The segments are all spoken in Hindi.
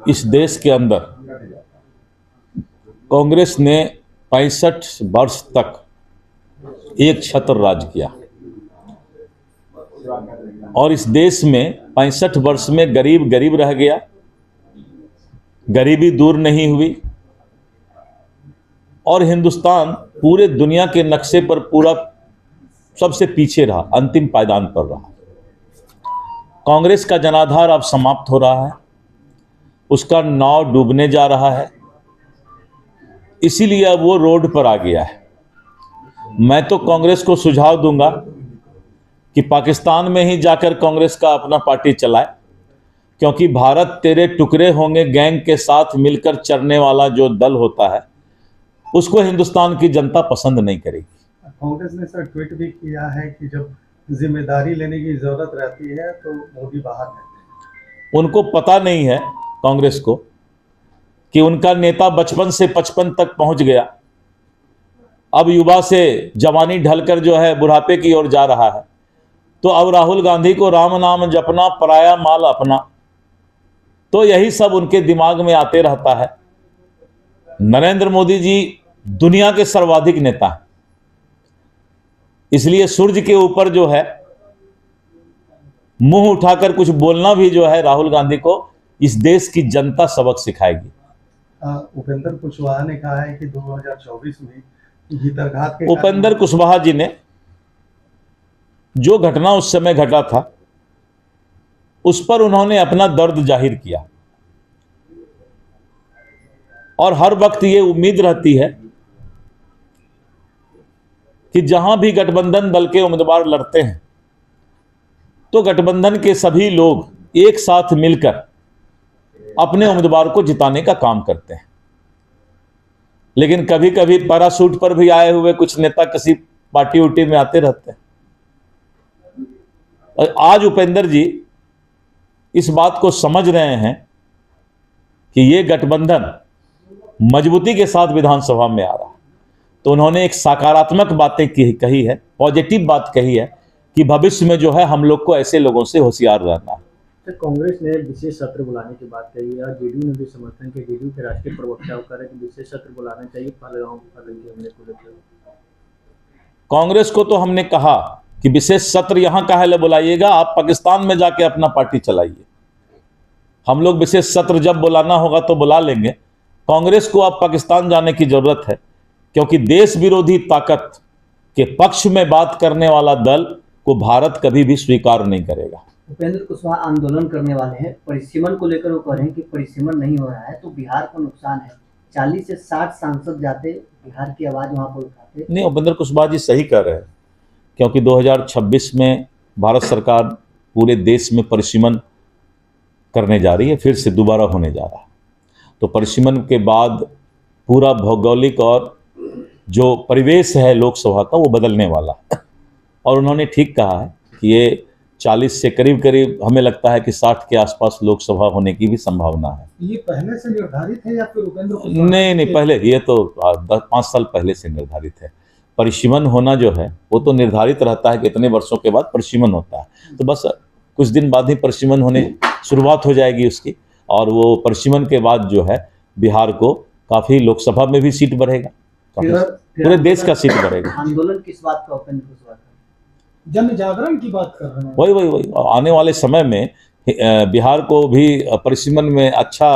इस देश के अंदर कांग्रेस ने 65 वर्ष तक एक छत्र राज किया और इस देश में 65 वर्ष में गरीब गरीब रह गया, गरीबी दूर नहीं हुई और हिंदुस्तान पूरे दुनिया के नक्शे पर पूरा सबसे पीछे रहा, अंतिम पायदान पर रहा। कांग्रेस का जनाधार अब समाप्त हो रहा है, उसका नाव डूबने जा रहा है, इसीलिए अब वो रोड पर आ गया है। मैं तो कांग्रेस को सुझाव दूंगा कि पाकिस्तान में ही जाकर कांग्रेस का अपना पार्टी चलाए, क्योंकि भारत तेरे टुकड़े होंगे गैंग के साथ मिलकर चलने वाला जो दल होता है उसको हिंदुस्तान की जनता पसंद नहीं करेगी। कांग्रेस ने सर ट्वीट भी किया है कि जब जिम्मेदारी लेने की जरूरत रहती है तो मोदी बाहर रहते हैं। उनको पता नहीं है कांग्रेस को कि उनका नेता बचपन से 55 तक पहुंच गया, अब युवा से जवानी ढलकर जो है बुढ़ापे की ओर जा रहा है। तो अब राहुल गांधी को राम नाम जपना, पराया माल अपना, तो यही सब उनके दिमाग में आते रहता है। नरेंद्र मोदी जी दुनिया के सर्वाधिक नेता हैं, इसलिए सूर्य के ऊपर जो है मुंह उठाकर कुछ बोलना भी जो है राहुल गांधी को इस देश की जनता सबक सिखाएगी। उपेंद्र कुशवाहा ने कहा है कि 2024 में भीतरघात के उपेंद्र कुशवाहा जी ने जो घटना उस समय घटा था उस पर उन्होंने अपना दर्द जाहिर किया और हर वक्त ये उम्मीद रहती है कि जहां भी गठबंधन दल के उम्मीदवार लड़ते हैं तो गठबंधन के सभी लोग एक साथ मिलकर अपने उम्मीदवार को जिताने का काम करते हैं। लेकिन कभी कभी पैराशूट पर भी आए हुए कुछ नेता किसी पार्टी उटी में आते रहते हैं। और आज उपेंद्र जी इस बात को समझ रहे हैं कि ये गठबंधन मजबूती के साथ विधानसभा में आ रहा है, तो उन्होंने एक सकारात्मक बातें कही है, पॉजिटिव बात कही है कि भविष्य में जो है हम लोग को ऐसे लोगों से होशियार रहना है। तो कांग्रेस ने विशेष सत्र बुलाने की बात कही है और जेडीयू ने भी समर्थन किया। जेडीयू के राष्ट्रीय प्रवक्ता होकर कि विशेष सत्र बुलाना चाहिए पहलगाम हमले को लेकर। कांग्रेस को तो हमने कहा कि विशेष सत्र यहां काहे बुलाइएगा, आप पाकिस्तान में जाके अपना पार्टी चलाइए। हम लोग विशेष सत्र जब बुलाना होगा तो बुला लेंगे। कांग्रेस को अब पाकिस्तान जाने की जरूरत है, क्योंकि देश विरोधी ताकत के पक्ष में बात करने वाला दल को भारत कभी भी स्वीकार नहीं करेगा। उपेंद्र कुशवाहा आंदोलन करने वाले हैं, परिसीमन को लेकर वो कह रहे हैं कि परिसीमन नहीं हो रहा है तो बिहार को नुकसान है। 40 से 60 सांसद जाते, बिहार की आवाज वहां पर उठाते। नहीं, उपेंद्र कुशवाहा जी सही कह रहे हैं, क्योंकि 2026 में भारत सरकार पूरे देश में परिसीमन करने जा रही है, फिर से दोबारा होने जा रहा है। तो परिसीमन के बाद पूरा भौगोलिक और जो परिवेश है लोकसभा का वो बदलने वाला है। और उन्होंने ठीक कहा है कि ये 40 से करीब करीब हमें लगता है कि 60 के आसपास लोकसभा होने की भी संभावना है। ये पहले से निर्धारित है या फिर उपेंद्र? नहीं, पहले, ये तो 5 साल पहले से निर्धारित है। परिसीमन होना जो है वो तो निर्धारित रहता है कि इतने वर्षों के बाद परिसीमन होता है, तो बस कुछ दिन बाद ही परिसीमन होने शुरुआत हो जाएगी उसकी। और वो परिसीमन के बाद जो है बिहार को काफ़ी लोकसभा में भी सीट बढ़ेगा, पूरे देश का सीट बढ़ेगा। आंदोलन किस बात का? उपेंद्र कुशवाहा जन जागरण की बात कर रहे हैं। वही आने वाले समय में बिहार को भी परिसीमन में अच्छा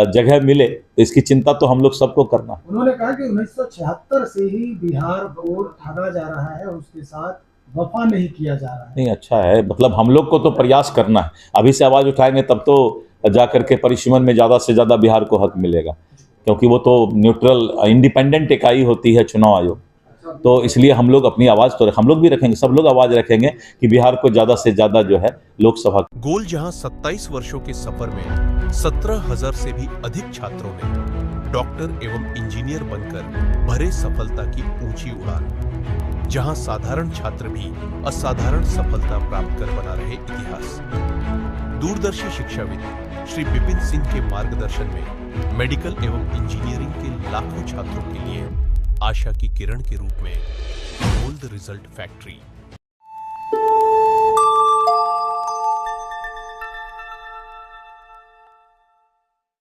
जगह मिले, तो इसकी चिंता तो हम लोग सबको करना। उन्होंने कहा कि 1976 से ही बिहार बोर्ड ठगा जा रहा है, उसके साथ वफा नहीं किया जा रहा है। नहीं, अच्छा है, मतलब हम लोग को तो प्रयास करना है। अभी से आवाज़ उठाएंगे तब तो जा करके परिसीमन में ज़्यादा से ज़्यादा बिहार को हक मिलेगा, क्योंकि वो तो न्यूट्रल इंडिपेंडेंट इकाई होती है चुनाव आयोग। तो इसलिए हम लोग अपनी आवाज़ तो हम लोग भी रखेंगे, सब लोग आवाज़ रखेंगे कि बिहार को ज़्यादा से ज़्यादा जो है लोकसभा। गोल जहां 27 वर्षों के सफर में 17,000 से भी अधिक छात्रों ने डॉक्टर एवं इंजीनियर बनकर भरे सफलता की ऊंची उड़ान, जहां साधारण छात्र भी असाधारण सफलता प्राप्त कर बना रहे इतिहास। दूरदर्शी शिक्षाविद श्री विपिन सिंह के मार्गदर्शन में मेडिकल एवं इंजीनियरिंग के लाखों छात्रों के लिए आशा की किरण के रूप में गोल्ड रिजल्ट फैक्ट्री